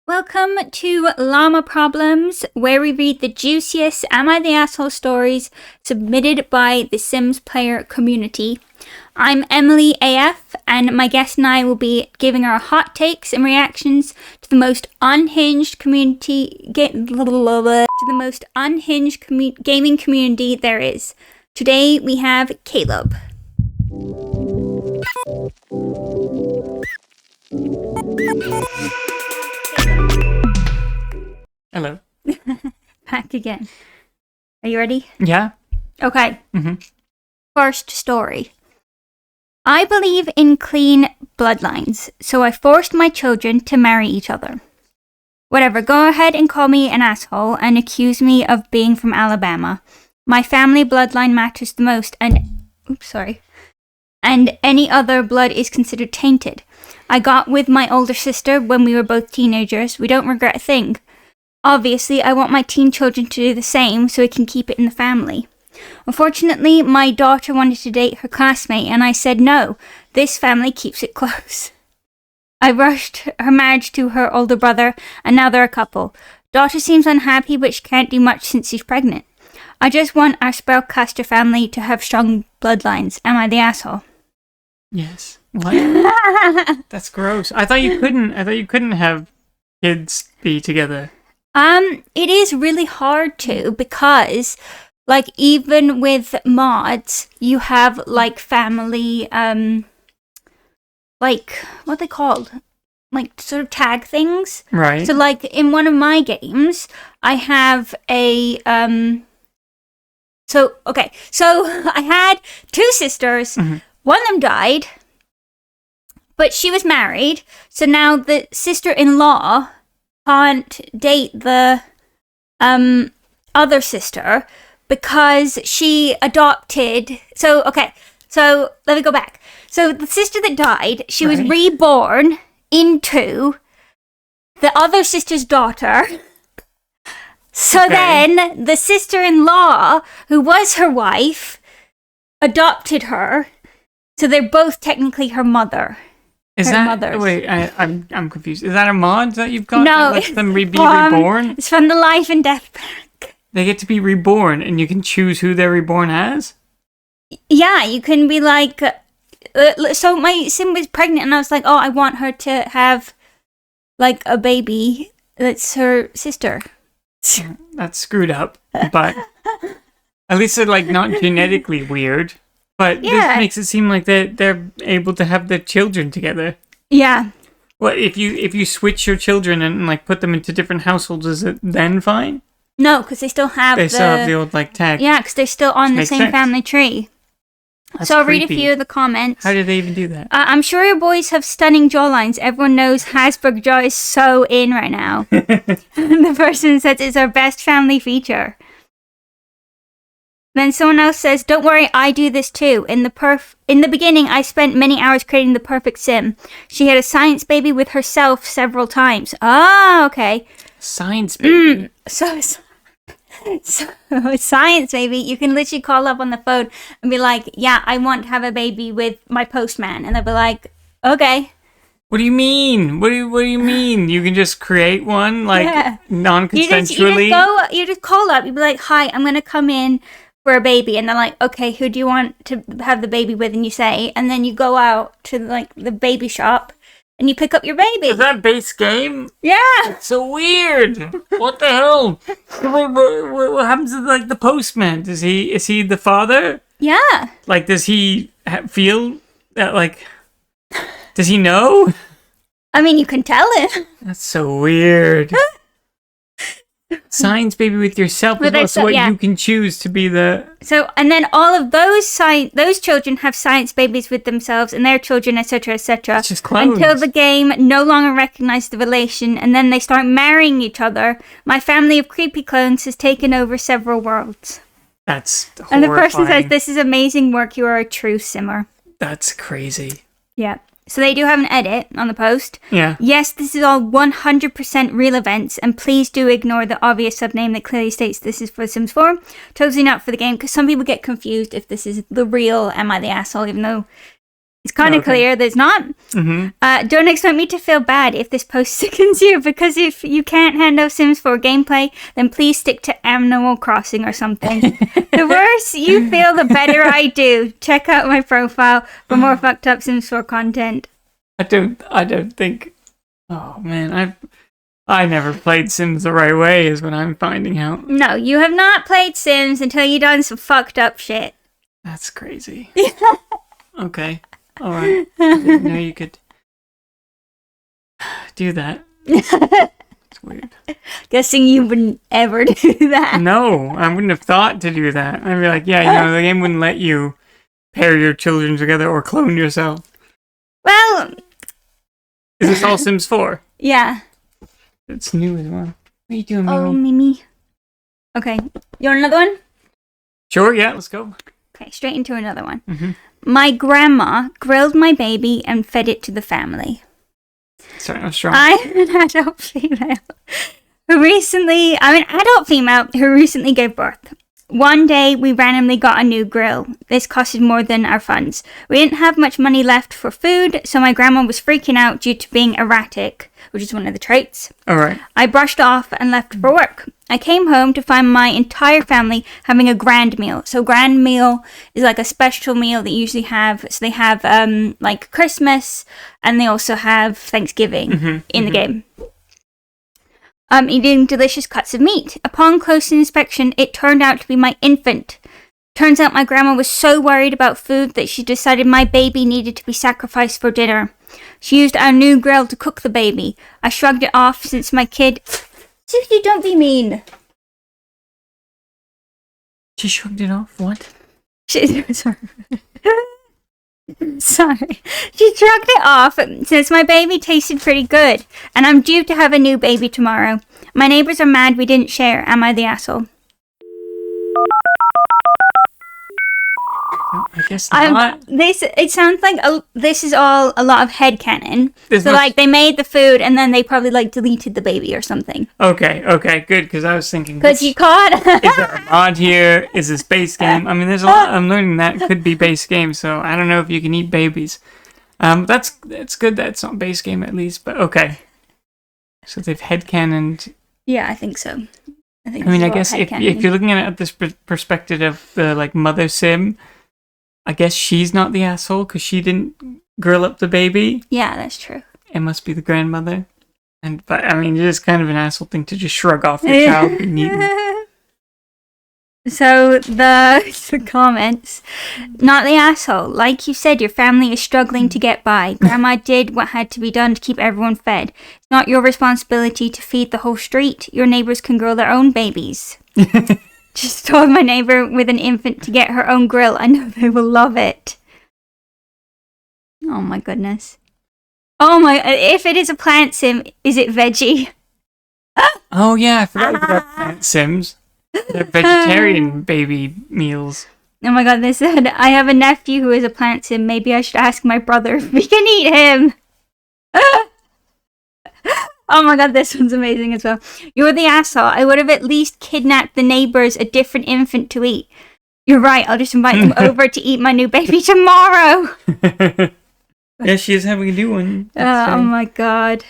Welcome to Llama Problems, where we read the juiciest Am I the Asshole stories submitted by the Sims player community. I'm Emily AF, and my guest and I will be giving our hot takes and reactions to the most unhinged gaming community there is. Today we have Caleb. Hello. Back again. Are you ready? Yeah. Okay. First story. I believe in clean bloodlines, so I forced my children to marry each other. Whatever, go ahead and call me an asshole and accuse me of being from Alabama. My family bloodline matters the most, and any other blood is considered tainted. I got with my older sister when we were both teenagers. We don't regret a thing. Obviously, I want my teen children to do the same so we can keep it in the family. Unfortunately, my daughter wanted to date her classmate, and I said no. This family keeps it close. I rushed her marriage to her older brother, and now they're a couple. Daughter seems unhappy, but she can't do much since she's pregnant. I just want our spellcaster family to have strong bloodlines. Am I the asshole? Yes. What? That's gross. I thought you couldn't have kids be together. It is really hard to, because, like, even with mods, you have, like, family, like, what are they called? Like, sort of tag things. Right. So, like, in one of my games, I have a, so I had two sisters. Mm-hmm. One of them died, but she was married, so now the sister-in-law can't date the other sister because she adopted. So let me go back. So the sister that died, she was reborn into the other sister's daughter. So then the sister-in-law, who was her wife, adopted her. So they're both technically her mother. I'm confused. Is that a mod that you've got no, that lets them be reborn? It's from the Life and Death pack. They get to be reborn, and you can choose who they're reborn as? Yeah, you can be like... so my sim was pregnant, and I was like, oh, I want her to have, like, a baby that's her sister. That's screwed up, but at least they're, like, not genetically weird. But this makes it seem like they're able to have their children together. Yeah. Well, if you switch your children and, like, put them into different households, is it then fine? No, because they still have the old, like, tag. Yeah, because they're still on the same family tree. That's so I'll creepy. read a few of the comments. How did they even do that? I'm sure your boys have stunning jawlines. Everyone knows Hasbrook jaw is so in right now. The person says it's our best family feature. Then someone else says, don't worry, I do this too. In the beginning, I spent many hours creating the perfect sim. She had a science baby with herself several times. Oh, okay. Science baby? So science baby, you can literally call up on the phone and be like, yeah, I want to have a baby with my postman. And they'll be like, okay. What do you mean? What do you mean? You can just create one, like, non-consensually? You just call up. You'd be like, hi, I'm going to come in for a baby, and they're like, okay, who do you want to have the baby with? And you say, and then you go out to, like, the baby shop and you pick up your baby. Is that base game? Yeah. It's so weird. What the hell? What happens to, like, the postman? Is he the father? Yeah. Like, does he feel that, like, does he know? I mean, you can tell him. That's so weird. Science baby with yourself is also what you can choose to be the... So, and then all of those children have science babies with themselves and their children, etc., etc. It's just clones. Until the game no longer recognizes the relation, and then they start marrying each other. My family of creepy clones has taken over several worlds. That's horrifying. And the person says, this is amazing work, you are a true simmer. That's crazy. Yeah. So they do have an edit on the post. Yeah. Yes, this is all 100% real events, and please do ignore the obvious subname that clearly states this is for Sims 4. Totally not for the game, because some people get confused if this is the real Am I the Asshole, even though It's kind of clear that it's not. Mm-hmm. Don't expect me to feel bad if this post sickens you, because if you can't handle Sims 4 gameplay, then please stick to Animal Crossing or something. The worse you feel, the better I do. Check out my profile for more fucked up Sims 4 content. I don't think... Oh, man, I never played Sims the right way, is what I'm finding out. No, you have not played Sims until you done some fucked up shit. That's crazy. Okay. Alright. I didn't know you could do that. It's weird. Guessing you wouldn't ever do that. No, I wouldn't have thought to do that. I'd be like, yeah, the game wouldn't let you pair your children together or clone yourself. Well... Is this all Sims 4? Yeah. It's new as well. What are you doing, Mimi? Oh, Mimi. Okay. You want another one? Sure, yeah, let's go. Okay, straight into another one. Mm-hmm. My grandma grilled my baby and fed it to the family. Sorry, I'm strong. I'm an adult female who recently gave birth. One day, we randomly got a new grill. This costed more than our funds. We didn't have much money left for food, so my grandma was freaking out due to being erratic, which is one of the traits. Alright. I brushed off and left for work. I came home to find my entire family having a grand meal. So grand meal is like a special meal that you usually have. So they have like Christmas, and they also have Thanksgiving in the game. Eating delicious cuts of meat. Upon close inspection, it turned out to be my infant. Turns out my grandma was so worried about food that she decided my baby needed to be sacrificed for dinner. She used our new grill to cook the baby. I shrugged it off since my kid... Susie, don't be mean. She shrugged it off? What? Sorry. Sorry. She shrugged it off since my baby tasted pretty good, and I'm due to have a new baby tomorrow. My neighbors are mad we didn't share. Am I the asshole? I guess not. It sounds like this is all a lot of headcanon. Like, they made the food, and then they probably, like, deleted the baby or something. Okay, good, because I was thinking... Because you caught... Is there a mod here? Is this base game? I mean, there's a lot... I'm learning that could be base game, so I don't know if you can eat babies. That's good that it's not base game, at least, but okay. So they've headcanoned... Yeah, I think so. I mean, I guess if you're looking at it at this perspective of the, like, mother sim... I guess she's not the asshole because she didn't grill up the baby. Yeah, that's true. It must be the grandmother. But I mean, it is kind of an asshole thing to just shrug off your child being eaten. So the comments, not the asshole. Like you said, your family is struggling to get by. Grandma did what had to be done to keep everyone fed. It's not your responsibility to feed the whole street. Your neighbors can grill their own babies. Just told my neighbor with an infant to get her own grill. I know they will love it. Oh my goodness. Oh my, if it is a plant sim, is it veggie? Oh yeah, I forgot about plant sims. They're vegetarian baby meals. Oh my god, they said, I have a nephew who is a plant sim. Maybe I should ask my brother if we can eat him. Oh my god, this one's amazing as well. You're the asshole. I would have at least kidnapped the neighbors a different infant to eat. You're right, I'll just invite them over to eat my new baby tomorrow. Yeah, she is having a new one. Oh my god.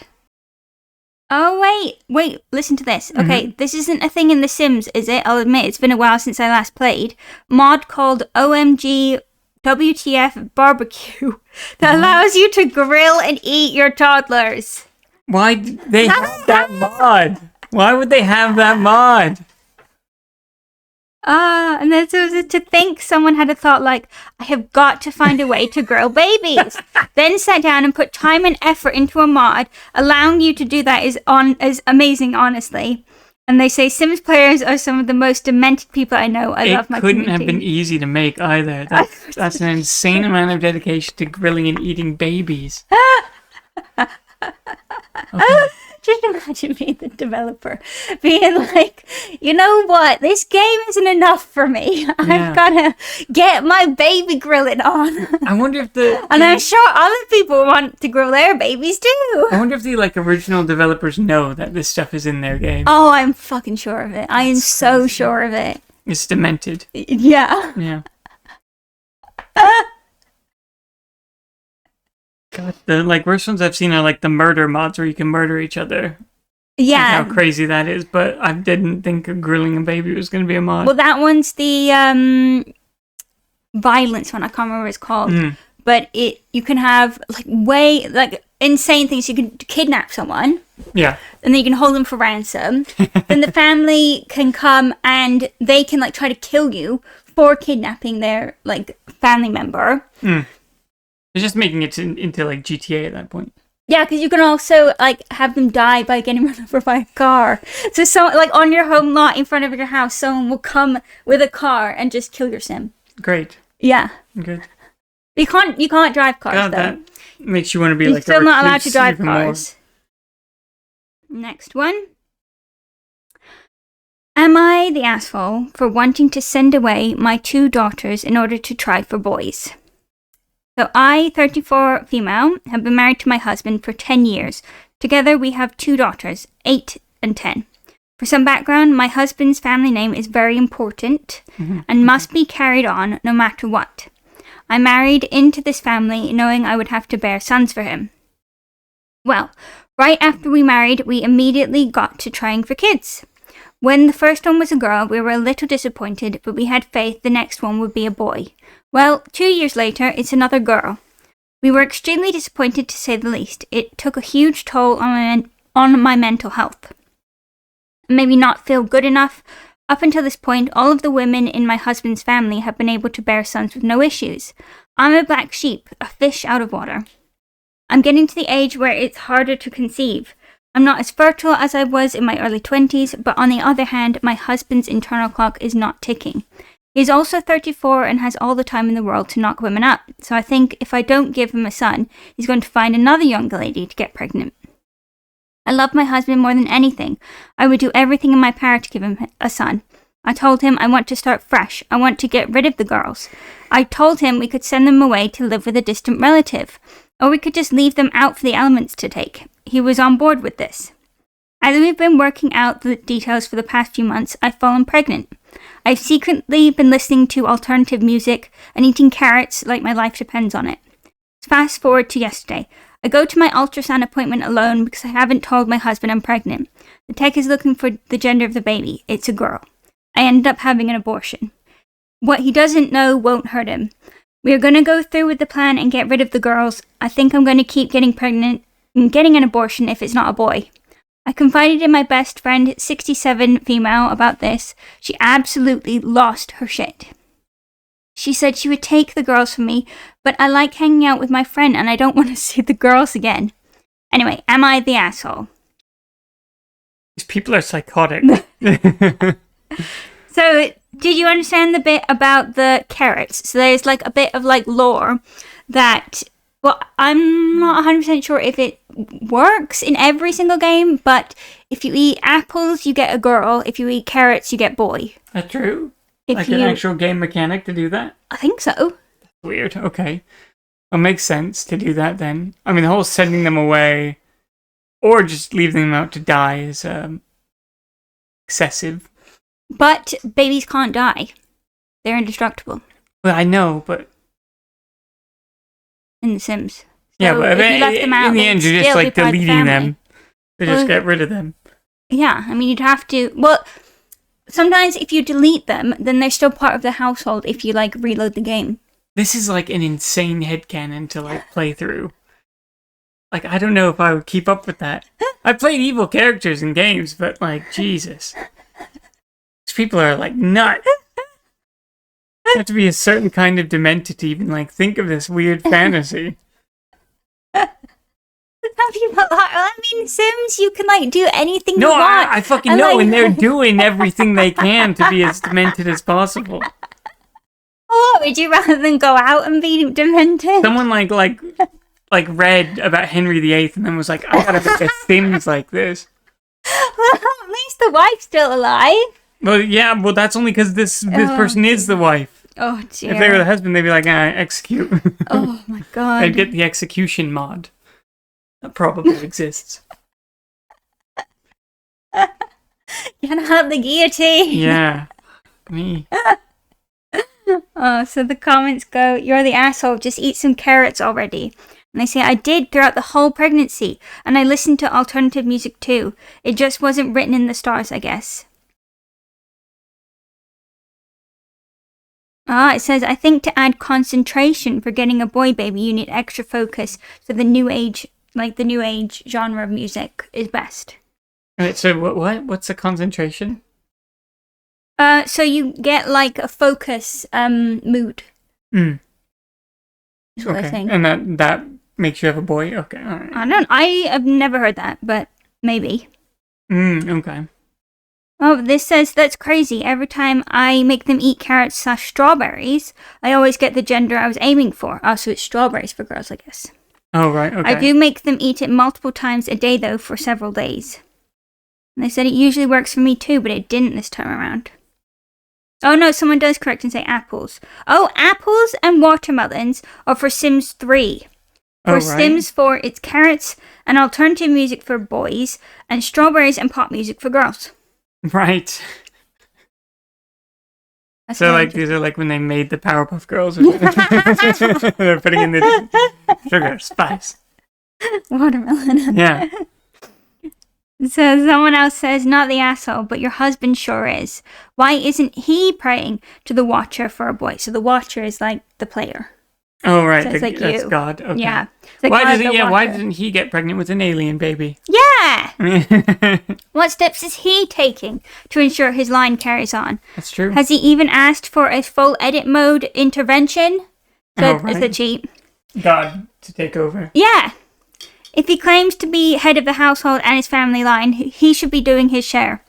Oh wait, listen to this. Okay, this isn't a thing in The Sims, is it? I'll admit, it's been a while since I last played. Mod called OMG WTF Barbecue that allows you to grill and eat your toddlers. Why did they have that mod? Why would they have that mod? And then so to think someone had a thought like, I have got to find a way to grill babies. Then sat down and put time and effort into a mod. Allowing you to do that is amazing, honestly. And they say Sims players are some of the most demented people I know. I love my community. It couldn't have been easy to make either. That's an insane amount of dedication to grilling and eating babies. Okay. Just imagine being the developer, being like, you know what, this game isn't enough for me. Yeah. I've got to get my baby grilling on. I wonder if and I'm sure other people want to grill their babies too. I wonder if the original developers know that this stuff is in their game. Oh, I'm fucking sure of it. I am so sure of it. It's demented. Yeah. Yeah. God, the worst ones I've seen are the murder mods where you can murder each other. Yeah. How crazy that is, but I didn't think grilling a baby was going to be a mod. Well, that one's the violence one. I can't remember what it's called. But you can have insane things. You can kidnap someone. Yeah. And then you can hold them for ransom. Then the family can come and they can try to kill you for kidnapping their family member. They're just making it into GTA at that point. Yeah, because you can also have them die by getting run over by a car. So on your home lot in front of your house, someone will come with a car and just kill your sim. Great. Yeah. Good. You can't drive cars though. That makes you want to be You're still not allowed to recluse drive even cars. More. Next one. Am I the asshole for wanting to send away my 2 daughters in order to try for boys? So I, 34 female, have been married to my husband for 10 years. Together we have 2 daughters, 8 and 10. For some background, my husband's family name is very important and must be carried on no matter what. I married into this family knowing I would have to bear sons for him. Well, right after we married, we immediately got to trying for kids. When the first one was a girl, we were a little disappointed, but we had faith the next one would be a boy. Well, 2 years later, it's another girl. We were extremely disappointed to say the least. It took a huge toll on my mental health. Maybe not feel good enough. Up until this point, all of the women in my husband's family have been able to bear sons with no issues. I'm a black sheep, a fish out of water. I'm getting to the age where it's harder to conceive. I'm not as fertile as I was in my early 20s, but on the other hand, my husband's internal clock is not ticking. He's also 34 and has all the time in the world to knock women up, so I think if I don't give him a son, he's going to find another young lady to get pregnant. I love my husband more than anything. I would do everything in my power to give him a son. I told him I want to start fresh. I want to get rid of the girls. I told him we could send them away to live with a distant relative, or we could just leave them out for the elements to take. He was on board with this. As we've been working out the details for the past few months, I've fallen pregnant. I've secretly been listening to alternative music and eating carrots like my life depends on it. Fast forward to yesterday. I go to my ultrasound appointment alone because I haven't told my husband I'm pregnant. The tech is looking for the gender of the baby. It's a girl. I ended up having an abortion. What he doesn't know won't hurt him. We are going to go through with the plan and get rid of the girls. I think I'm going to keep getting pregnant and getting an abortion if it's not a boy. I confided in my best friend, 67 female, about this. She absolutely lost her shit. She said she would take the girls from me, but I like hanging out with my friend and I don't want to see the girls again. Anyway, am I the asshole? These people are psychotic. So, did you understand the bit about the carrots? So there's a bit of lore that, well, I'm not 100% sure if it works in every single game, but if you eat apples, you get a girl. If you eat carrots, you get boy. That's true. An actual game mechanic to do that? I think so. Weird, okay. Well, makes sense to do that then. I mean, the whole sending them away or just leaving them out to die is excessive. But babies can't die. They're indestructible. Well, I know, but... In The Sims. So yeah, but if you left them out, in the end, you're just deleting them. To just get rid of them. Yeah, I mean, you'd have to... Well... Sometimes if you delete them, then they're still part of the household if you, reload the game. This is, an insane headcanon to, play through. I don't know if I would keep up with that. I played evil characters in games, but, Jesus. These people are, nuts. You have to be a certain kind of demented to even, think of this weird fantasy. Some people are, I mean, Sims, you can, do anything you want. No, I fucking know, and they're doing everything they can to be as demented as possible. What, would you rather than go out and be demented? Someone, read about Henry VIII and then was like, I gotta make a Sims like this. Well, at least the wife's still alive. Well, yeah, that's only because this person is the wife. Oh, dear. If they were the husband, they'd be like, execute. Oh, my God. I'd get the execution mod. That probably exists. Can I have the guillotine? Yeah. Me. Oh, so the comments go, you're the asshole, just eat some carrots already. And they say, I did throughout the whole pregnancy, and I listened to alternative music too. It just wasn't written in the stars, I guess. It says, I think to add concentration for getting a boy baby, you need extra focus. So the new age genre of music is best. Alright, so what's the concentration? So you get like a focus mood. Mm. Is what I think. And that makes you have a boy? Okay, alright. I have never heard that, but maybe. Okay. Oh, this says, that's crazy. Every time I make them eat carrots/strawberries, I always get the gender I was aiming for. Oh, so it's strawberries for girls, I guess. Oh, right, okay. I do make them eat it multiple times a day, though, for several days. And they said it usually works for me, too, but it didn't this time around. Oh, no, someone does correct and say apples. Oh, apples and watermelons are for Sims 3. For Sims 4, it's carrots and alternative music for boys, and strawberries and pop music for girls. Right. That's so, like, these are like when they made the Powerpuff Girls. Or they're putting in the sugar, spice. Watermelon. Yeah. So someone else says, not the asshole, but your husband sure is. Why isn't he praying to the Watcher for a boy? So the Watcher is like the player. Oh, right. So it's like that's you. God. Okay. Yeah. Why doesn't he get pregnant with an alien baby? Yeah! What steps is he taking to ensure his line carries on? That's true. Has he even asked for a full edit mode intervention? So it's a cheat. God to take over. Yeah. If he claims to be head of the household and his family line, he should be doing his share.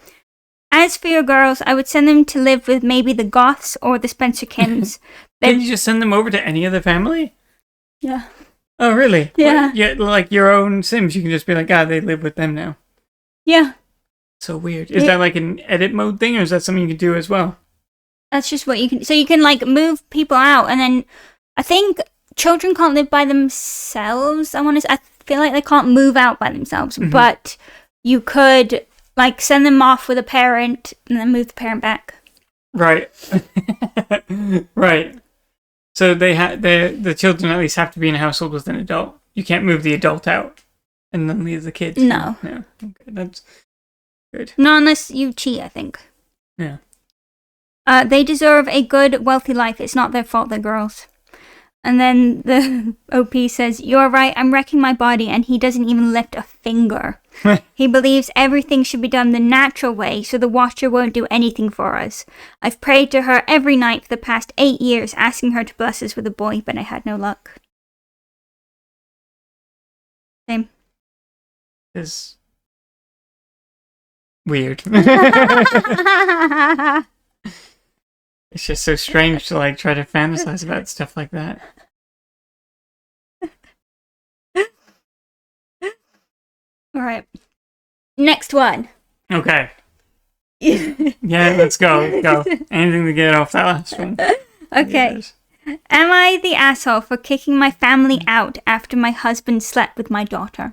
As for your girls, I would send them to live with maybe the Goths or the Spencer Kims. Can you just send them over to any other family? Yeah. Oh, really? Yeah. Yeah, like your own Sims, you can just be like, they live with them now. Yeah. So weird. Is that like an edit mode thing, or is that something you can do as well? That's just what you can... So you can, like, move people out, and then... I think children can't live by themselves. I feel like they can't move out by themselves, but you could, like, send them off with a parent, and then move the parent back. Right. Right. So the children at least have to be in a household with an adult. You can't move the adult out and then leave the kids. No. Okay, that's good. Not unless you cheat, I think. Yeah. They deserve a good, wealthy life. It's not their fault, they're girls. And then the OP says, you're right, I'm wrecking my body, and he doesn't even lift a finger. He believes everything should be done the natural way, so the Watcher won't do anything for us. I've prayed to her every night for the past 8 years, asking her to bless us with a boy, but I had no luck. Same. It's weird. It's just so strange to, like, try to fantasize about stuff like that. Alright. Next one. Okay. Yeah, let's go. Anything to get off that last one. Okay. Am I the asshole for kicking my family out after my husband slept with my daughter?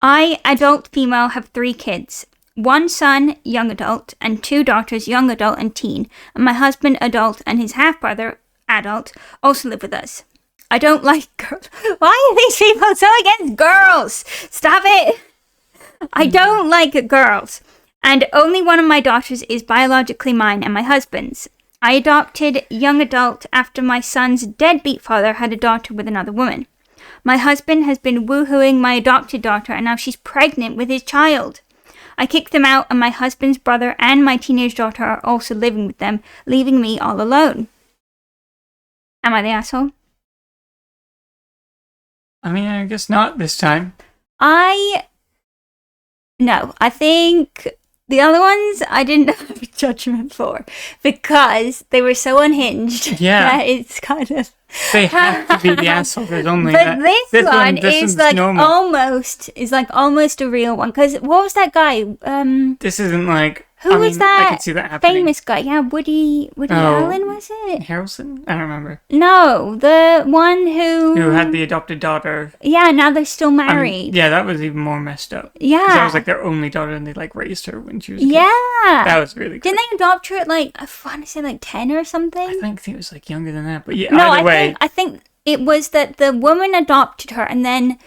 I, adult female, have 3 kids. 1 son, young adult, and 2 daughters, young adult and teen, and my husband, adult, and his half-brother, adult, also live with us. I don't like girls. Why are these people so against girls? Stop it! I don't like girls, and only one of my daughters is biologically mine and my husband's. I adopted young adult after my son's deadbeat father had a daughter with another woman. My husband has been woohooing my adopted daughter, and now she's pregnant with his child. I kicked them out, and my husband's brother and my teenage daughter are also living with them, leaving me all alone. Am I the asshole? I mean, I guess not this time. No, I think the other ones I didn't have a judgment for because they were so unhinged. Yeah. That it's kind of... They have to be the asshole. There's only but that. this one is like normal. almost a real one. Because what was that guy? This isn't like... Who was that? I can see that happening. Famous guy. Yeah, Woody Allen, was it? Harrelson? I don't remember. No, the one who had the adopted daughter. Yeah, now they're still married. Yeah, that was even more messed up. Yeah. Because that was like their only daughter and they like raised her when she was a kid. Yeah. That was really good. Didn't they adopt her at like, I want to say like 10 or something? I think it was like younger than that. But yeah, no, either way. I think it was that the woman adopted her, and then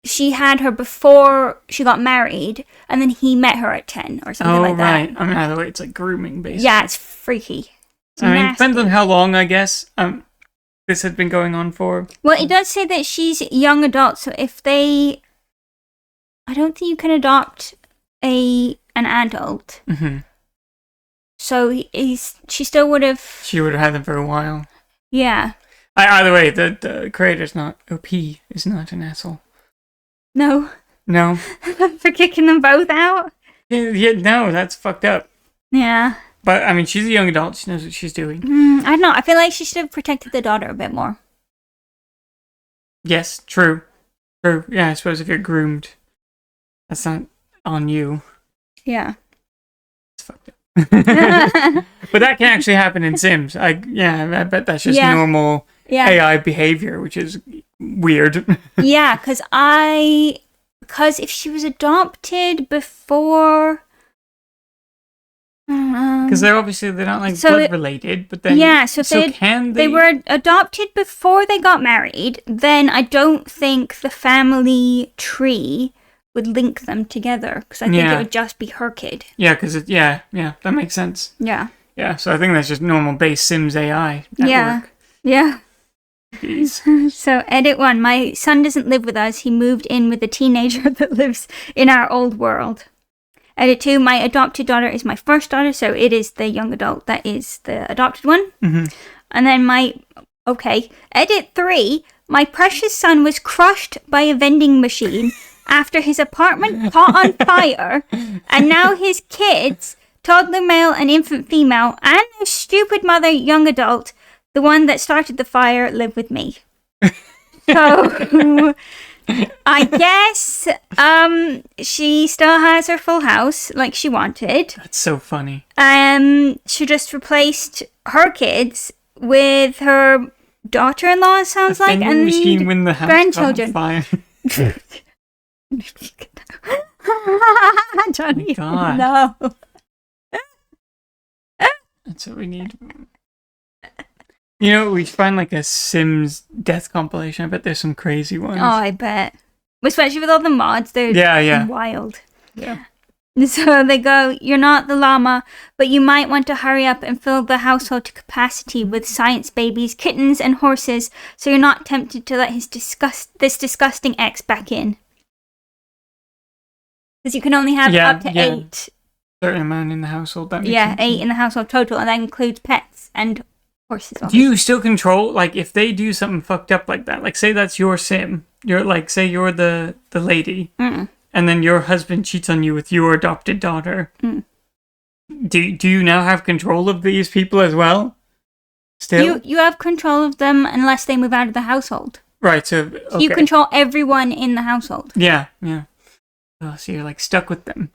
she had her before she got married, and then he met her at 10 or something like that. Right. I mean, either way, it's like grooming, basically. Yeah, it's freaky. It's I mean, nasty. depends on how long, I guess, this had been going on for. Well, it does say that she's young adult, so if they... I don't think you can adopt an adult. Mm-hmm. So she still would have... She would have had them for a while. Yeah. Either way, the creator's not... OP is not an asshole. No. No. For kicking them both out? Yeah, no, that's fucked up. Yeah. But, I mean, she's a young adult. She knows what she's doing. I don't know. I feel like she should have protected the daughter a bit more. Yes, true. True. Yeah, I suppose if you're groomed, that's not on you. Yeah. It's fucked up. But that can actually happen in Sims. I bet that's just normal AI behavior, which is weird. Yeah, because if she was adopted before... Because they're not like blood related, but then they were adopted before they got married, then I don't think the family tree would link them together, because I think it would just be her kid. Yeah, because that makes sense. Yeah. Yeah, so I think that's just normal base Sims AI at work. Yeah. Jeez. So, edit 1. My son doesn't live with us. He moved in with a teenager that lives in our old world. Edit 2. My adopted daughter is my first daughter, so it is the young adult that is the adopted one. Mm-hmm. And then Edit 3. My precious son was crushed by a vending machine after his apartment caught on fire, and now his kids, toddler male and infant female, and their stupid mother, young adult, the one that started the fire, live with me. So, I guess she still has her full house like she wanted. That's so funny. She just replaced her kids with her daughter-in-law, it sounds like, and machine when the house grandchildren. Fire. Johnny, God. no. That's what we need. You know, we find like a Sims death compilation. I bet there's some crazy ones. Oh, I bet. Especially with all the mods, they're wild. Yeah. So they go, you're not the llama, but you might want to hurry up and fill the household to capacity with science babies, kittens, and horses, so you're not tempted to let this disgusting ex back in. Because you can only have up to 8. Certain amount in the household. That makes sense. 8 in the household total, and that includes pets and horses. Do you still control, like, if they do something fucked up like that? Like, say that's your sim. You're like, say you're the lady. And then your husband cheats on you with your adopted daughter. Do you now have control of these people as well? Still? You have control of them unless they move out of the household. Right, so... Okay. You control everyone in the household. Yeah. Oh, so you're, like, stuck with them.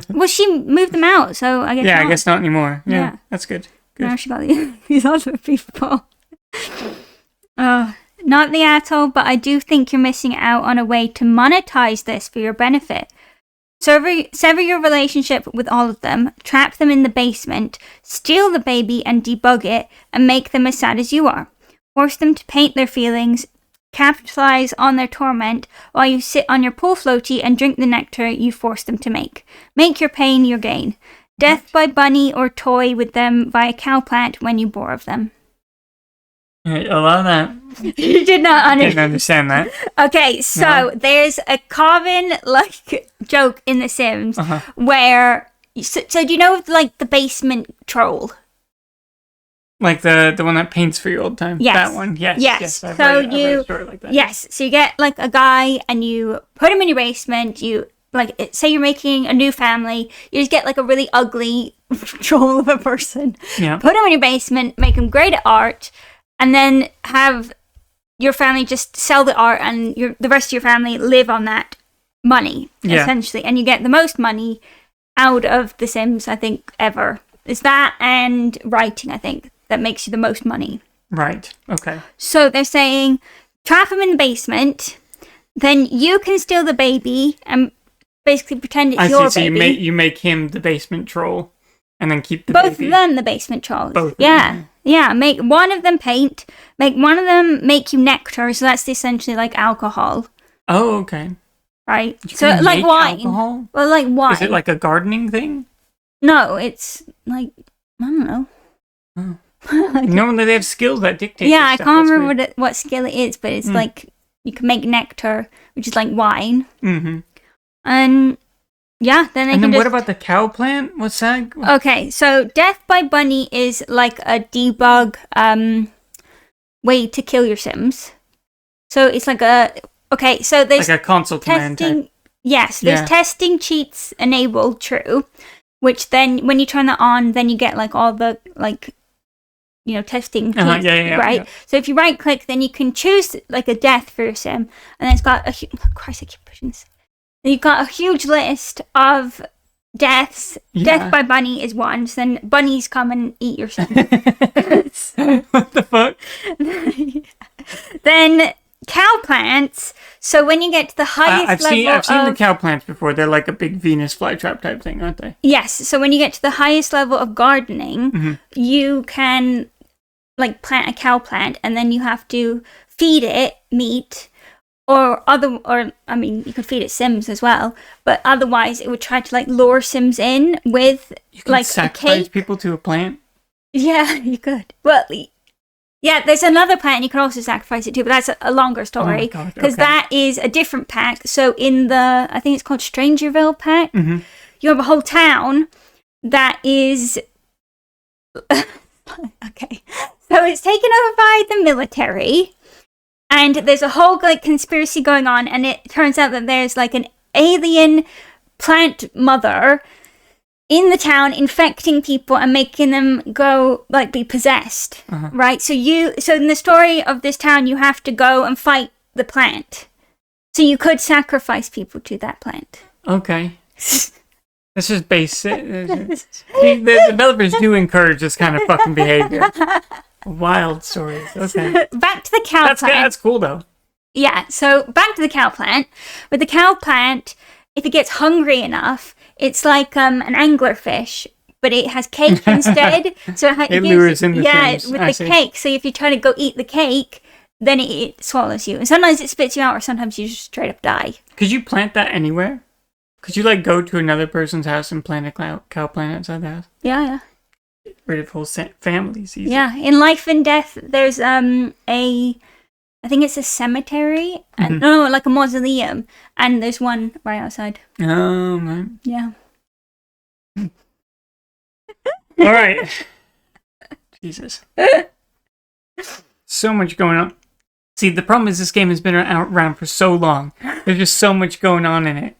Well, she moved them out, so I guess Yeah, not. I guess not anymore. Yeah. That's good. Now she got these other people. Not the atoll, but I do think you're missing out on a way to monetize this for your benefit. Sever your relationship with all of them, trap them in the basement, steal the baby and debug it, and make them as sad as you are. Force them to paint their feelings, capitalize on their torment, while you sit on your pool floaty and drink the nectar you force them to make. Make your pain your gain. Death by bunny or toy with them via cowplant when you bore of them. I love that. You did not Didn't understand that. Okay, so there's a common joke in The Sims where so do you know the basement troll? Like the one that paints for you all the time. Yes. That one. Yes. So I've read a story like that. Yes. So you get a guy and you put him in your basement. You say you're making a new family. You just get a really ugly troll of a person. Yeah. Put him in your basement. Make him great at art. And then have your family just sell the art, and the rest of your family live on that money, essentially. And you get the most money out of The Sims, I think, ever. It's that and writing, I think, that makes you the most money. Right. Okay. So they're saying, trap him in the basement, then you can steal the baby and basically pretend it's your baby. So you make him the basement troll, and then keep the both baby. of them the basement trolls. Both. Yeah. Yeah, make one of them paint. Make one of them make you nectar. So that's essentially like alcohol, Oh, okay. right? You So can like make wine. alcohol? Well, like wine. Is it like a gardening thing? No, it's like I don't know. Oh. Normally they have skills that dictate. Yeah, I stuff. can't That's remember weird. what skill it is, but it's like you can make nectar, which is like wine, Mm-hmm. and yeah, then And then what about the cow plant? What's that? Okay, so death by bunny is like a debug way to kill your Sims. So it's like so there's Like a console command testing. type. Yes, there's Yeah. testing cheats enabled, true. Which then, when you turn that on, then you get like all the testing cheats, Yeah, right? yeah. So if you right click, then you can choose like a death for your Sim, and then it's got Christ, I keep pushing this. Then you've got a huge list of deaths. Yeah. Death by bunny is one. So then bunnies come and eat your Sim. What the fuck? Then cow plants. So when you get to the highest I've level seen the of cow plants before. They're like a big Venus flytrap type thing, aren't they? yes, so when you get to the highest level of gardening, Mm-hmm. you can like plant a cow plant, and then you have to feed it meat, or I mean, you could feed it Sims as well, but otherwise it would try to like lure Sims in with You can like a sacrifice cake. people to a plant. Yeah, you could. Well, yeah, there's another plant you can also sacrifice it to, but that's a longer story God, because okay. that is a different pack. So in the, I think it's called Strangerville pack, Mm-hmm. you have a whole town that is okay. So it's taken over by the military, and there's a whole like conspiracy going on, and it turns out that there's like an alien plant mother in the town infecting people and making them go like be possessed, right? So in the story of this town, you have to go and fight the plant. So you could sacrifice people to that plant. Okay. This is basic. The developers do encourage this kind of fucking behavior. Wild stories. Okay. Back to the cow plant. That's cool though. Yeah, so back to the cow plant. With the cow plant, if it gets hungry enough, it's like an anglerfish, but it has cake instead. So It lures in the things. with I the see. cake. So if you try to go eat the cake, then it swallows you. And sometimes it spits you out, or sometimes you just straight up die. Could you plant that anywhere? Could you like go to another person's house and plant a cow plant outside the house? Yeah. Rid of whole families. Easy. Yeah, in Life and Death, there's I think it's a cemetery, and no, like a mausoleum, and there's one right outside. Oh man. Yeah. All right. Jesus. So much going on. See, the problem is this game has been around for so long. There's just so much going on in it.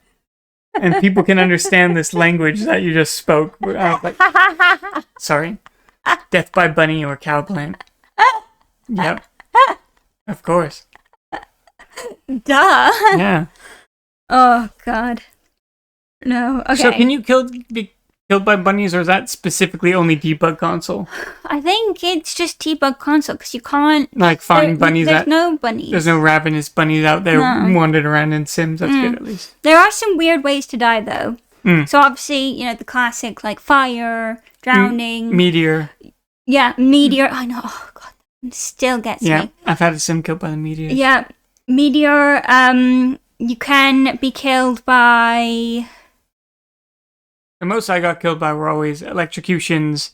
And people can understand this language that you just spoke. Sorry. Death by bunny or cow plant. Yep. Of course. Duh. Yeah. Oh God. No. Okay. So can you be killed by bunnies, or is that specifically only debug console? I think it's just debug console because you can't Like find bunnies There's that no bunnies. there's no ravenous bunnies out there No. wandering around in Sims. That's good at least. There are some weird ways to die though. Mm. So obviously, the classic like fire, drowning. Meteor. Yeah, meteor. I know. Oh God, it still gets Yeah, me. I've had a Sim killed by the meteor. Yeah, meteor. You can be killed by. The most I got killed by were always electrocutions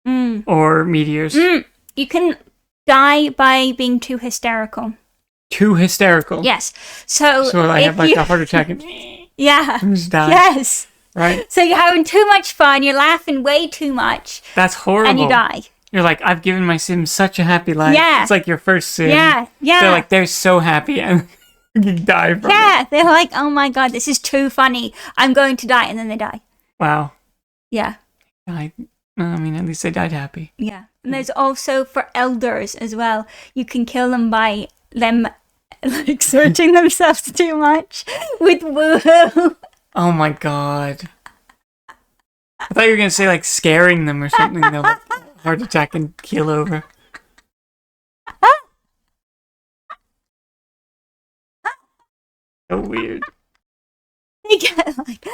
Mm. or meteors. You can die by being too hysterical. Too hysterical. Yes. So I if have like you- a heart attack and Yeah. just die. Yes. Right? So you're having too much fun. You're laughing way too much, That's horrible. and you die. You're like, I've given my Sim such a happy life. Yeah. It's like your first Sim. Yeah. Yeah. They're like, they're so happy and you die from it. Yeah. They're like, oh my God, this is too funny. I'm going to die, and then they die. Wow. Yeah. I mean, at least they died happy. Yeah. And there's also for elders as well. You can kill them by them like searching themselves too much with woohoo. Oh my god. I thought you were going to say like scaring them or something. They'll like heart attack and keel over. So weird. they get like,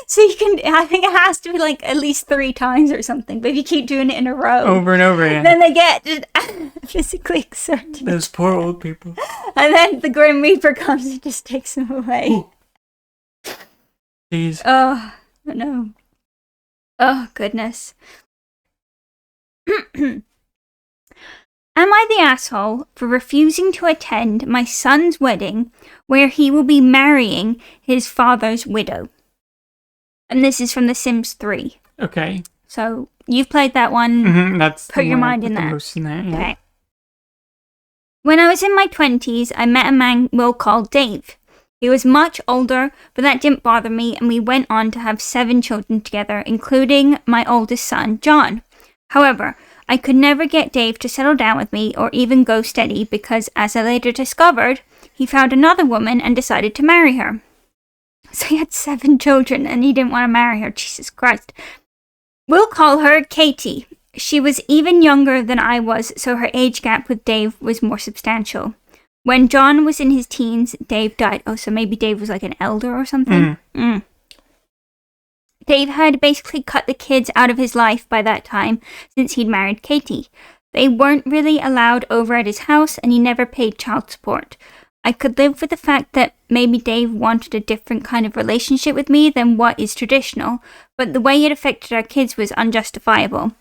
so you can, I think it has to be like at least 3 times or something, but if you keep doing it in a row. Over and over again. Then they get just physically exerted. Those poor old people. And then the Grim Reaper comes and just takes them away. Ooh. Jeez. Oh, no. Oh, goodness. Am I the asshole for refusing to attend my son's wedding where he will be marrying his father's widow? And this is from The Sims 3. Okay. So you've played that one. Mm-hmm, that's put your mind in that. that. Most in there, yeah. Okay. When I was in my 20s, I met a man we'll call Dave. He was much older, but that didn't bother me, and we went on to have 7 children together, including my oldest son, John. However, I could never get Dave to settle down with me or even go steady because, as I later discovered, he found another woman and decided to marry her. So he had 7 children and he didn't want to marry her. Jesus Christ. We'll call her Katie. She was even younger than I was, so her age gap with Dave was more substantial. When John was in his teens, Dave died. Oh, so maybe Dave was like an elder or something? Dave had basically cut the kids out of his life by that time, since he'd married Katie. They weren't really allowed over at his house, and he never paid child support. I could live with the fact that maybe Dave wanted a different kind of relationship with me than what is traditional, but the way it affected our kids was unjustifiable.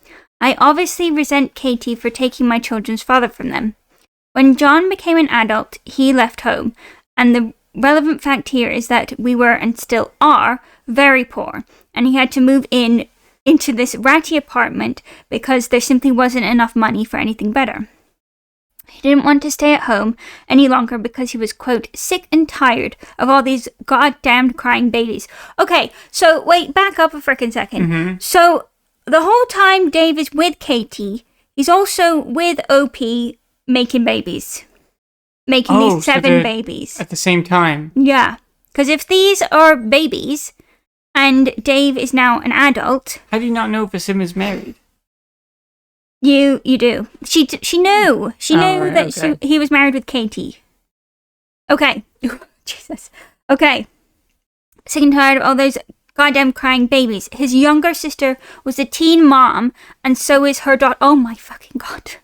I obviously resent Katie for taking my children's father from them. When John became an adult, he left home, and the relevant fact here is that we were, and still are, very poor, and he had to move into this ratty apartment because there simply wasn't enough money for anything better. He didn't want to stay at home any longer because he was, quote, sick and tired of all these goddamned crying babies. Okay, so wait, back up a frickin' second. Mm-hmm. So the whole time Dave is with Katie, he's also with OP making babies. Making these 7 babies. At the same time. Yeah. Because if these are babies, and Dave is now an adult... How do you not know if a Sim is married? You do. She knew. She knew right, that okay. he was married with Katie. Okay. Jesus. Okay. Sick and tired of all those goddamn crying babies. His younger sister was a teen mom, and so is her daughter. Oh my fucking god.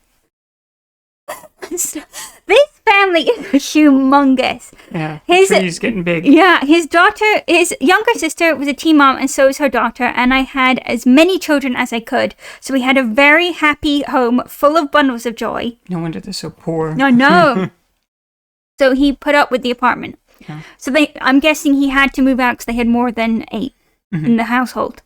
This family is humongous. Yeah, the tree's getting big. Yeah, his younger sister was a teen mom, and so is her daughter, and I had as many children as I could. So we had a very happy home full of bundles of joy. No wonder they're so poor. No. So he put up with the apartment. Yeah. So I'm guessing he had to move out because they had more than 8 in the household.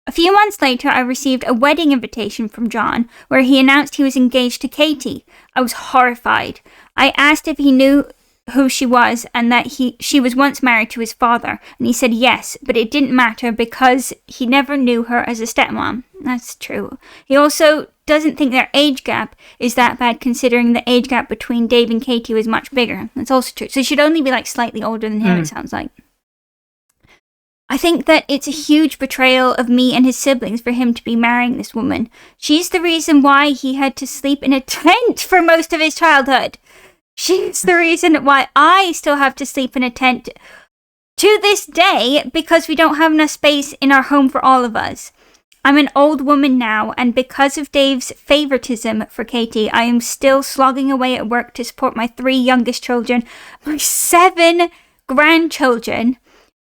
A few months later, I received a wedding invitation from John, where he announced he was engaged to Katie. I was horrified. I asked if he knew who she was and that she was once married to his father, and he said yes, but it didn't matter because he never knew her as a stepmom. That's true. He also doesn't think their age gap is that bad, considering the age gap between Dave and Katie was much bigger. That's also true. So she'd only be like slightly older than him, it sounds like. I think that it's a huge betrayal of me and his siblings for him to be marrying this woman. She's the reason why he had to sleep in a tent for most of his childhood. She's the reason why I still have to sleep in a tent to this day, because we don't have enough space in our home for all of us. I'm an old woman now, and because of Dave's favoritism for Katie, I am still slogging away at work to support my 3 youngest children, my 7 grandchildren,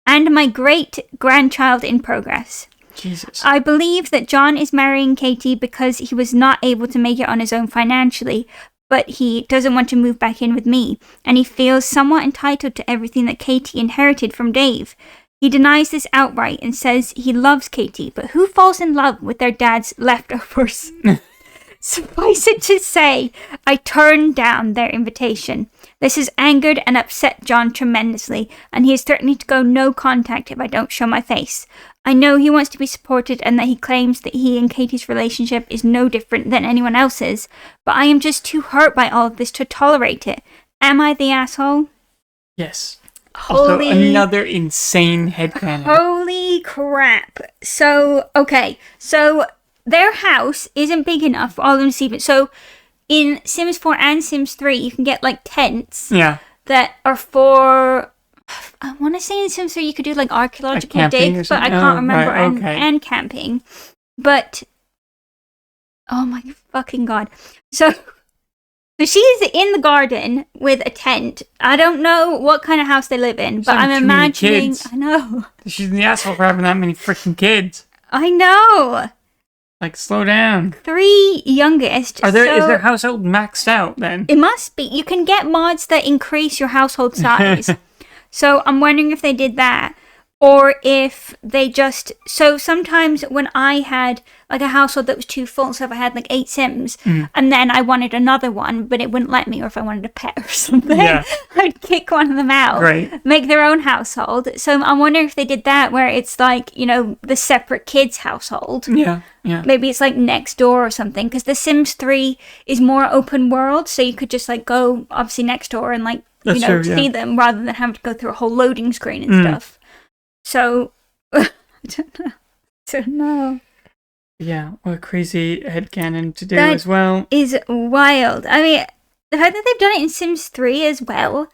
and my great-grandchild in progress. Jesus. I believe that John is marrying Katie because he was not able to make it on his own financially, but he doesn't want to move back in with me, and he feels somewhat entitled to everything that Katie inherited from Dave. He denies this outright and says he loves Katie, but who falls in love with their dad's leftovers? Suffice it to say, I turned down their invitation. This has angered and upset John tremendously, and he is threatening to go no contact if I don't show my face. I know he wants to be supported and that he claims that he and Katie's relationship is no different than anyone else's, but I am just too hurt by all of this to tolerate it. Am I the asshole? Yes. Also, another insane headcanon. Holy crap. So, okay. So, their house isn't big enough for all of them to sleep in. So, in Sims 4 and Sims 3, you can get, like, tents. Yeah. That are for... I want to say in Sims 3 you could do like archaeological camping or digs, but I something? can't Oh, remember. right, okay. And camping. But, oh my fucking god. So she's in the garden with a tent. I don't know what kind of house they live in, but I'm having too many imagining. kids. I know. She's the asshole for having that many freaking kids. I know. Like, slow down. 3 youngest. Is their household maxed out then? It must be. You can get mods that increase your household size. So I'm wondering if they did that. Or if they just... So sometimes when I had like a household that was too full, so if I had like 8 Sims, and then I wanted another one, but it wouldn't let me, or if I wanted a pet or something, I'd kick one of them out. Great. Make their own household. So I'm wondering if they did that, where it's like, you know, the separate kids' household. Yeah. Maybe it's like next door or something, because The Sims 3 is more open world, so you could just like go obviously next door and like, That's you know, true, see them rather than having to go through a whole loading screen and stuff. So, I don't know. Yeah, what a crazy headcanon to do That as well. is wild. I mean, the fact that they've done it in Sims 3 as well.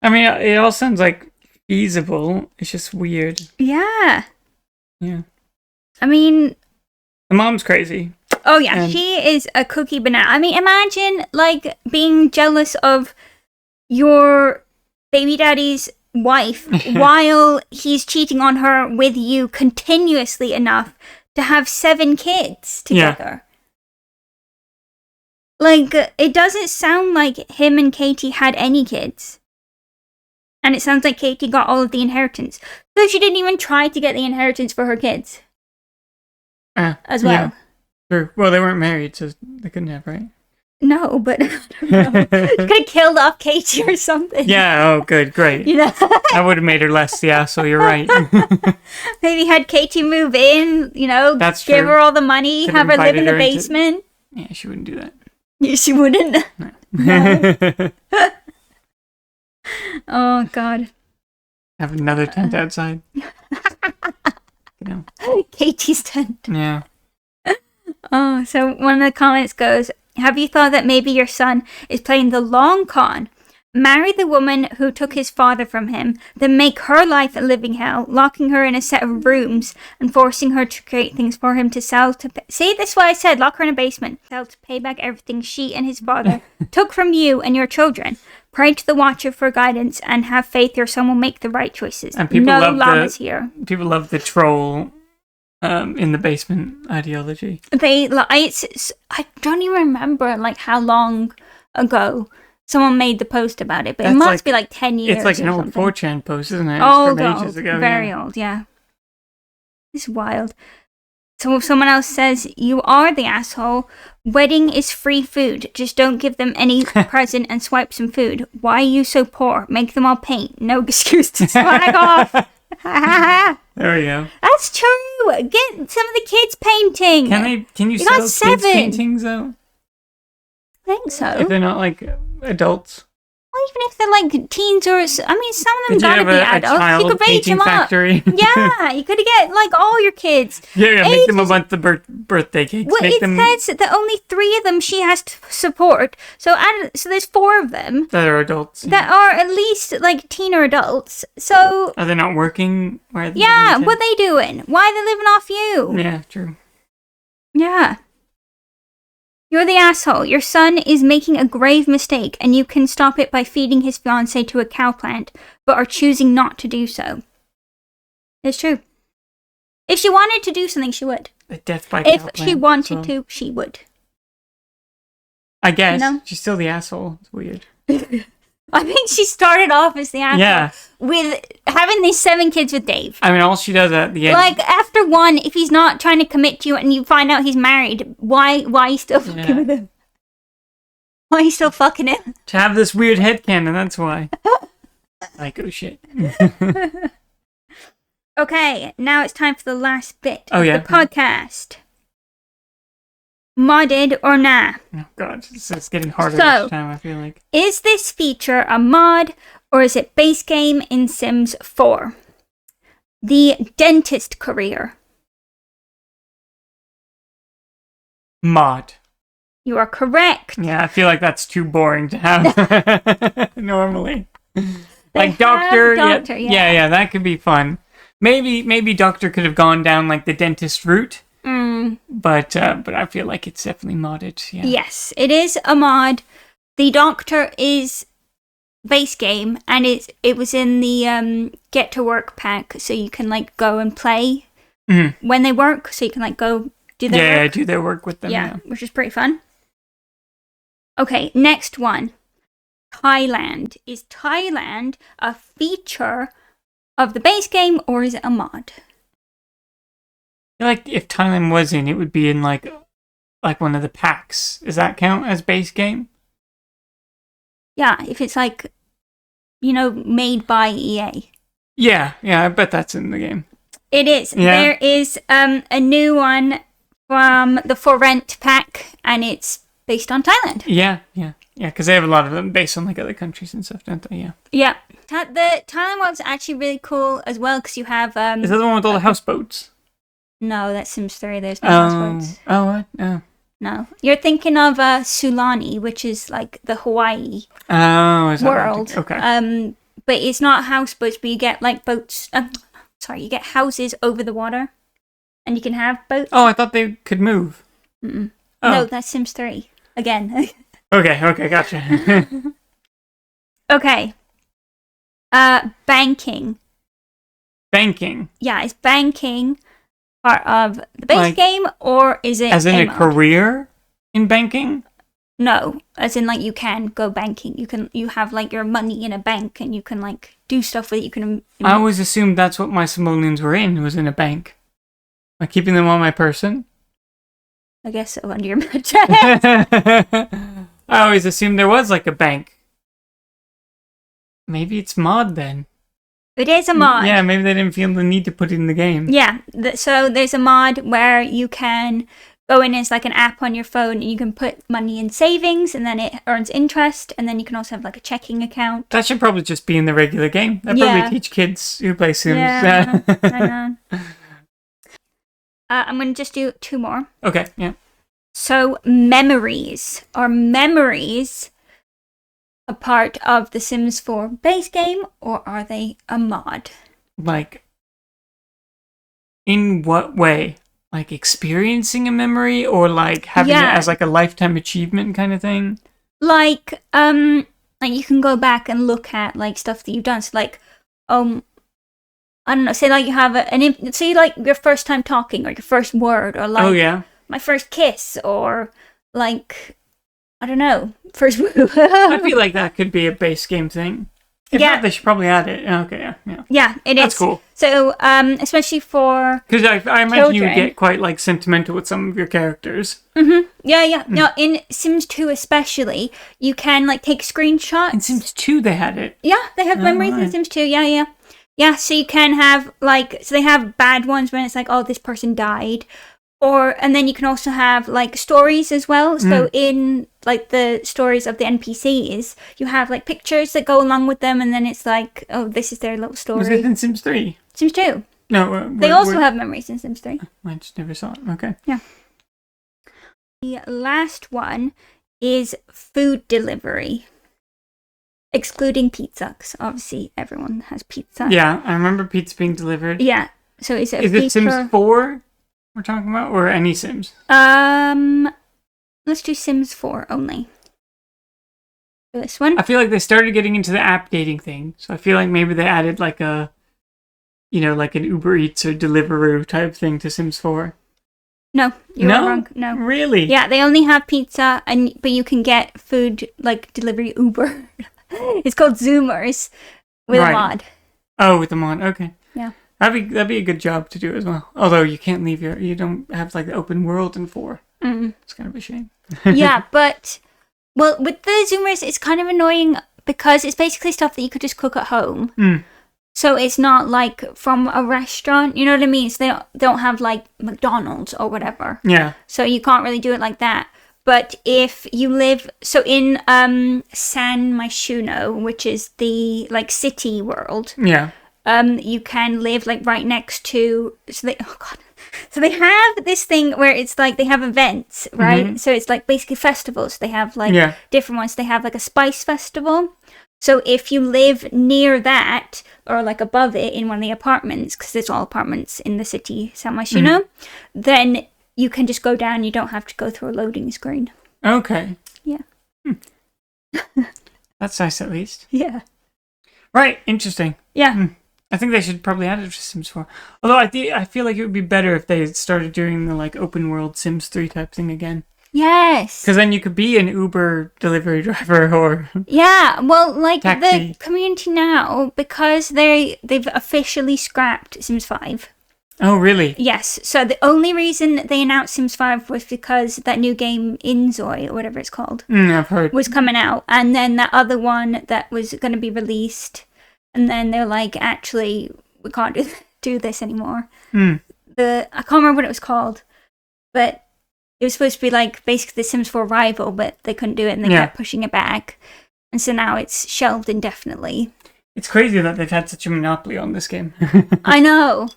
I mean, it all sounds like feasible. It's just weird. Yeah. Yeah. I mean... The mom's crazy. Oh yeah, she is a cookie banana. I mean, imagine, like, being jealous of your baby daddy's wife while he's cheating on her with you continuously enough to have 7 kids together. Like, it doesn't sound like him and Katie had any kids. And it sounds like Katie got all of the inheritance. So she didn't even try to get the inheritance for her kids. As well. Yeah, true. Well, they weren't married, so they couldn't have, right? No, but I don't know. She could have killed off Katie or something. Yeah, oh, good, great. You know? I would have made her less the asshole, you're right. Maybe had Katie move in, you know, That's give true. her all the money, Could've have her live in invited the her into- basement. Yeah, she wouldn't do that. Yeah, she wouldn't. No. Oh, God. Have another tent outside. You know. Katie's tent. Yeah. Oh, so one of the comments goes, have you thought that maybe your son is playing the long con? Marry the woman who took his father from him, then make her life a living hell, locking her in a set of rooms and forcing her to create things for him to sell to pay. See, that's why I said lock her in a basement. Sell to pay back everything she and his father took from you and your children. Pray to the Watcher for guidance and have faith your son will make the right choices. And people no love llamas here. People love the troll in the basement ideology. I don't even remember like how long ago someone made the post about it, but That's it must be like 10 years. It's like an or old something. 4chan post, isn't it? It's Old, from ages ago. very old, yeah. It's wild. So if someone else says, you are the asshole, wedding is free food. Just don't give them any present and swipe some food. Why are you so poor? Make them all paint. No excuse to swag off. There we go. That's true. Get some of the kids painting. Can you You got sell kids 7. paintings though? I think so. If they're not like adults. Well, even if they're like teens or... I mean, some of them Could you gotta have be a adults. You child could range painting them up. factory? Yeah, you could get like all your kids. Yeah, make them a Ages- bunch of birthday cakes. Well, Make it them says that only 3 of them she has to support. So there's 4 of them that are adults. that are at least like teen or adults. So Are they not working? Why are they yeah, living in what they doing? Why are they living off you? Yeah, true. Yeah. You're the asshole. Your son is making a grave mistake, and you can stop it by feeding his fiancée to a cow plant, but are choosing not to do so. It's true. If she wanted to do something, she would. A death by If cow she plant, wanted so- to, she would. I guess. No. She's still the asshole. It's weird. I think she started off as the asshole Yeah. with having these 7 kids with Dave. I mean, all she does at the end. Like, after 1, if he's not trying to commit to you and you find out he's married, why are you still fucking Yeah. with him? Why are you still fucking him? To have this weird headcanon, that's why. Like, oh shit. Okay, now it's time for the last bit Oh, of yeah. the podcast. Modded or nah? Oh god, it's getting harder So- each time, I feel like. Is this feature a mod or is it base game in Sims 4? The dentist career. Mod. You are correct. Yeah, I feel like that's too boring to have normally. like Doctor. Doctor, yeah, that could be fun. Maybe Doctor could have gone down like the dentist route. But I feel like it's definitely modded. Yeah. Yes, it is a mod. The Doctor is base game, and it was in the Get to Work pack, so you can like go and play when they work. So you can like go do their work. Yeah, do their work with them. Yeah, which is pretty fun. Okay, next one. Thailand. Is Thailand a feature of the base game, or is it a mod? I feel like if Thailand was in, it would be in like one of the packs. Does that count as base game? Yeah, if it's like, made by EA. Yeah, I bet that's in the game. It is. Yeah. There is a new one from the For Rent pack, and it's based on Thailand. Yeah, because they have a lot of them based on like other countries and stuff, don't they? Yeah. Yeah. The Thailand one's actually really cool as well, because you have... Is that the one with all the houseboats? No, that's Sims 3. There's no houseboats. Oh, what? Oh. No. You're thinking of Sulani, which is like the Hawaii is that world. Okay. But it's not houseboats, but you get like boats... you get houses over the water. And you can have boats. Oh, I thought they could move. Mm-mm. Oh. No, that's Sims 3. Again. Okay, gotcha. Okay. Banking. Banking. Yeah, is banking part of the base game, or is it as in a mod? career in banking? No, as in like you can go banking. You have like your money in a bank, and you can like do stuff with it. You can. I always assumed that's what my simoleons were in. Was in a bank. Like keeping them on my person. I guess so, under your mattress. I always assumed there was like a bank. Maybe it's mod then. It is a mod. Yeah, maybe they didn't feel the need to put it in the game. Yeah, so there's a mod where you can go in as like an app on your phone, and you can put money in savings, and then it earns interest, and then you can also have like a checking account. That should probably just be in the regular game. That'd probably teach kids who play Sims. Yeah, I know. I'm going to just do 2 more. Okay, yeah. So, memories. Are memories a part of the Sims 4 base game, or are they a mod? Like, in what way? Like experiencing a memory, or like having it as like a lifetime achievement kind of thing? Like you can go back and look at like stuff that you've done. So like, I don't know, say like you have say like your first time talking, or your first word, or like my first kiss, or like, I don't know, first move. I feel like that could be a base game thing. If not, they should probably add it. Okay, yeah. Yeah, it is. That's cool. So, especially for because I imagine you would get quite like sentimental with some of your characters. Mm-hmm. Yeah. No, in Sims 2 especially, you can like take screenshots. In Sims 2 they had it. Yeah, they have memories in Sims 2. Yeah. Yeah, so you can have like, so they have bad ones when it's like, oh, this person died. And then you can also have like stories as well. So in like the stories of the NPCs, you have like pictures that go along with them, and then it's like, oh, this is their little story. Was it in Sims 3? Sims 2. No, they also have memories in Sims 3. I just never saw it. Okay. Yeah. The last one is food delivery. Excluding pizza, because obviously everyone has pizza. Yeah, I remember pizza being delivered. Yeah. So is it it Sims 4 we're talking about, or any Sims? Let's do Sims 4 only. For this one. I feel like they started getting into the app dating thing, so I feel like maybe they added like a, like an Uber Eats or Deliveroo type thing to Sims 4. No, you're wrong. No. Really? Yeah, they only have pizza, but you can get food like delivery Uber. It's called Zoomers with a mod. Oh, with the mod. Okay. Yeah. That'd be a good job to do as well. Although you can't leave you don't have like the open world in 4. It's kind of a shame. Yeah, but with the Zoomers, it's kind of annoying because it's basically stuff that you could just cook at home. So it's not like from a restaurant, you know what I mean? So they don't have like McDonald's or whatever. Yeah. So you can't really do it like that. But if you live, so in San Myshuno, which is the like city world, you can live like right next to. So they have this thing where it's like they have events, right? So it's like basically festivals. They have like different ones. They have like a spice festival, So if you live near that or like above it in one of the apartments, because there's all apartments in the city, so much you know, then you can just go down. You don't have to go through a loading screen. Okay. Yeah. That's nice, at least. Yeah. Right. Interesting. Yeah. I think they should probably add it to Sims 4. Although I feel like it would be better if they started doing the like open world Sims 3 type thing again. Yes. Because then you could be an Uber delivery driver or Yeah, well, like taxi. the community now, because they've officially scrapped Sims 5. Oh, really? Yes, so the only reason they announced Sims 5 was because that new game Inzoi, or whatever it's called, I've heard. was coming out, and then that other one that was going to be released, and then they're like, actually, we can't do this anymore. I can't remember what it was called, but it was supposed to be like basically the Sims 4 rival, but they couldn't do it, and they kept pushing it back, and so now it's shelved indefinitely. It's crazy that they've had such a monopoly on this game. I know.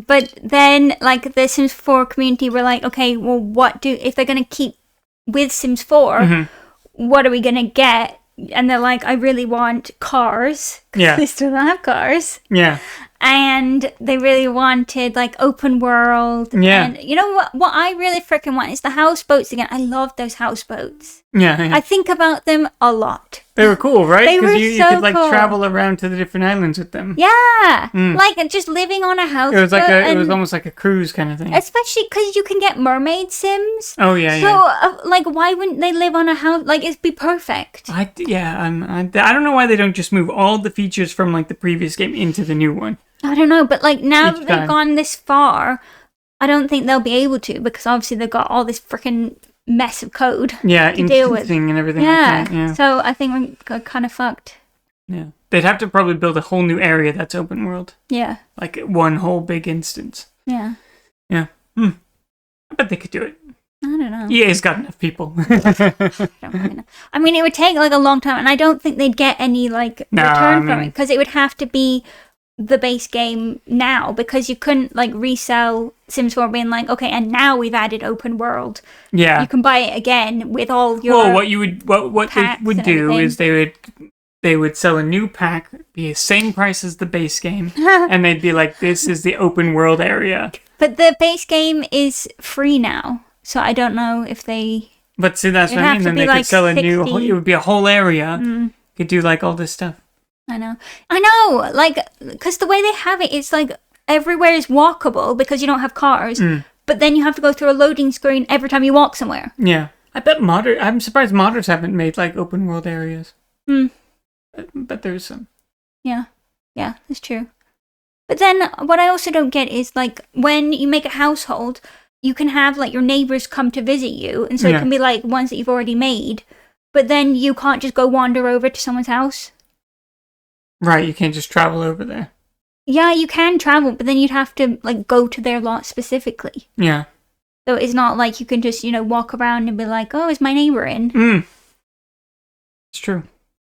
But then, like, the Sims 4 community were like, okay, well, if they're going to keep with Sims 4, what are we going to get? And they're like, I really want cars. Yeah. They still don't have cars. Yeah. And they really wanted, like, open world. Yeah. And you know what I really freaking want is the houseboats again. I love those houseboats. Yeah. I think about them a lot. They were cool, right? They were you so could like cool. travel around to the different islands with them. Yeah. Like, just living on a houseboat. It was like it was almost like a cruise kind of thing. Especially because you can get mermaid sims. Oh yeah, So, like, why wouldn't they live on a house? Like, it'd be perfect. I don't know why they don't just move all the features from like the previous game into the new one. I don't know, but like now that Each they've time. gone this far, I don't think they'll be able to because obviously they've got all this freaking mess of code. Yeah, to deal with. instancing and everything Yeah. like that. Yeah. So I think we're kind of fucked. Yeah. They'd have to probably build a whole new area that's open world. Yeah. Like one whole big instance. Yeah. Yeah. I bet they could do it. I don't know. EA's got enough people. I don't really know. I mean, it would take like a long time, and I don't think they'd get any like return from it because it would have to be the base game now because you couldn't like resell Sims 4 being like, okay, and now we've added open world. Yeah. You can buy it again with all your. Well, what they would do everything. is they would sell a new pack, be the same price as the base game, and they'd be like, "This is the open world area." But the base game is free now, so I don't know if they. But see, that's It'd what I have mean. to Then be they like could sell a new. 60. It would be a whole area. Could do like all this stuff. I know, like, because the way they have it, it's like everywhere is walkable because you don't have cars, but then you have to go through a loading screen every time you walk somewhere. Yeah, I bet I'm surprised modders haven't made like open world areas. But there's some. Yeah, that's true. But then what I also don't get is like when you make a household, you can have like your neighbors come to visit you, and so it can be like ones that you've already made, but then you can't just go wander over to someone's house. Right, you can't just travel over there. Yeah, you can travel, but then you'd have to like go to their lot specifically. Yeah. So it's not like you can just, walk around and be like, oh, is my neighbor in? It's true.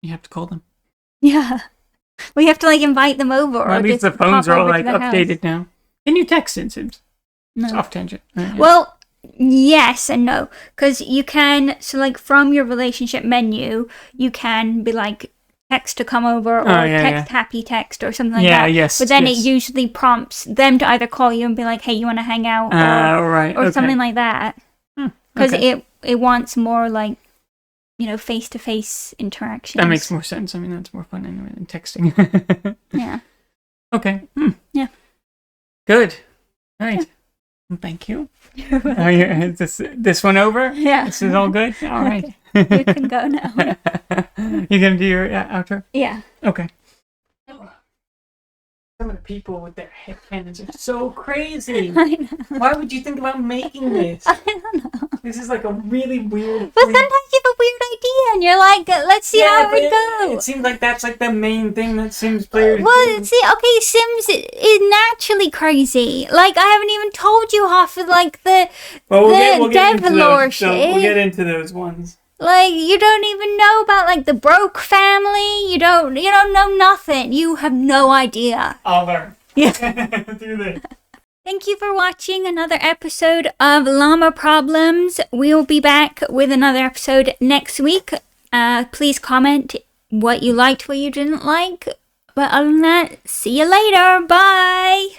You have to call them. Yeah. Well, you have to like invite them over. Or at least the just phones pop are all over to like their house. updated now. Can you text in Sims? No. It's off tangent. Yeah. Well, yes and no. Because you can, so like from your relationship menu, you can be like, text to come over or text happy text or something like that. Yes. But then it usually prompts them to either call you and be like, hey, you want to hang out? Or something like that. Because it wants more like, face-to-face interactions. That makes more sense. I mean, that's more fun anyway than texting. Yeah. Okay. Yeah. Good. All right. Well, thank you. Is this one over? Yeah. This is all good? All right. You can go now. You gonna do your outro? Yeah. Okay. Some of the people with their headcanons are so crazy. I know. Why would you think about making this? I don't know. This is like a really weird But thing. sometimes you have a weird idea and you're like, let's see how it goes. It seems like that's like the main thing that Sims players Well, do. see, okay, Sims is naturally crazy. Like, I haven't even told you half of, like, the We'll get into Devilor those. So shit. we'll get into those ones. Like, you don't even know about, like, the Broke family. You don't know nothing. You have no idea. I'll learn. Yeah. Do this. Thank you for watching another episode of Llama Problems. We'll be back with another episode next week. Please comment what you liked, what you didn't like. But other than that, see you later. Bye.